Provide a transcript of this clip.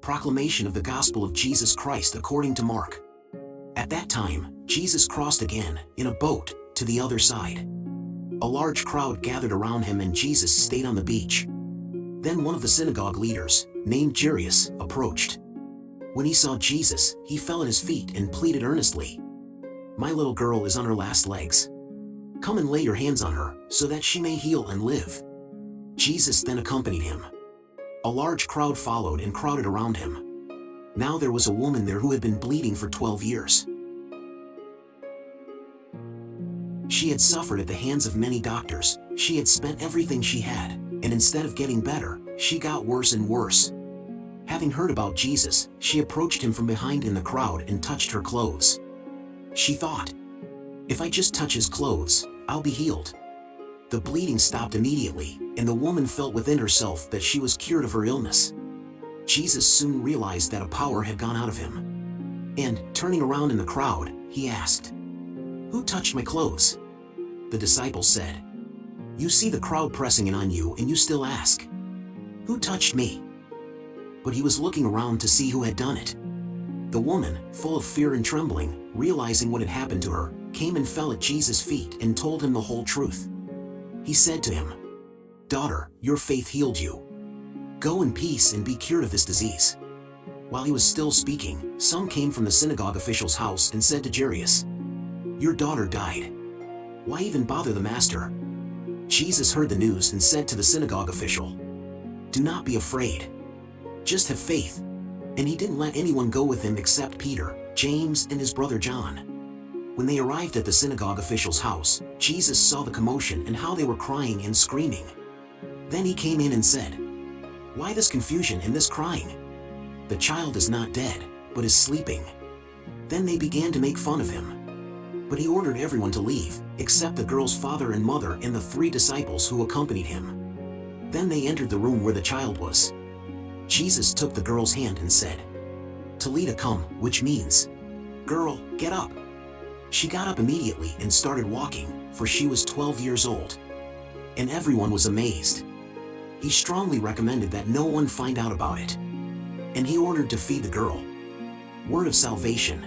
Proclamation of the Gospel of Jesus Christ according to Mark. At that time, Jesus crossed again, in a boat, to the other side. A large crowd gathered around him and Jesus stayed on the beach. Then one of the synagogue leaders, named Jairus, approached. When he saw Jesus, he fell at his feet and pleaded earnestly, "My little girl is on her last legs. Come and lay your hands on her, so that she may heal and live." Jesus then accompanied him. A large crowd followed and crowded around him. Now there was a woman there who had been bleeding for 12 years. She had suffered at the hands of many doctors. She had spent everything she had, and instead of getting better, she got worse and worse. Having heard about Jesus, she approached him from behind in the crowd and touched her clothes. She thought, "If I just touch his clothes, I'll be healed." The bleeding stopped immediately, and the woman felt within herself that she was cured of her illness. Jesus soon realized that a power had gone out of him. And, turning around in the crowd, he asked, "Who touched my clothes?" The disciples said, "You see the crowd pressing in on you and you still ask, 'Who touched me?'" But he was looking around to see who had done it. The woman, full of fear and trembling, realizing what had happened to her, came and fell at Jesus' feet and told him the whole truth. He said to him, "Daughter, your faith healed you. Go in peace and be cured of this disease." While he was still speaking, some came from the synagogue official's house and said to Jairus, "Your daughter died. Why even bother the master?" Jesus heard the news and said to the synagogue official, "Do not be afraid. Just have faith." And he didn't let anyone go with him except Peter, James, and his brother John. When they arrived at the synagogue official's house, Jesus saw the commotion and how they were crying and screaming. Then he came in and said, "Why this confusion and this crying? The child is not dead, but is sleeping." Then they began to make fun of him. But he ordered everyone to leave, except the girl's father and mother and the 3 disciples who accompanied him. Then they entered the room where the child was. Jesus took the girl's hand and said, "Talita cum," which means, "Girl, get up." She got up immediately and started walking, for she was 12 years old. And everyone was amazed. He strongly recommended that no one find out about it. And he ordered to feed the girl. Word of salvation.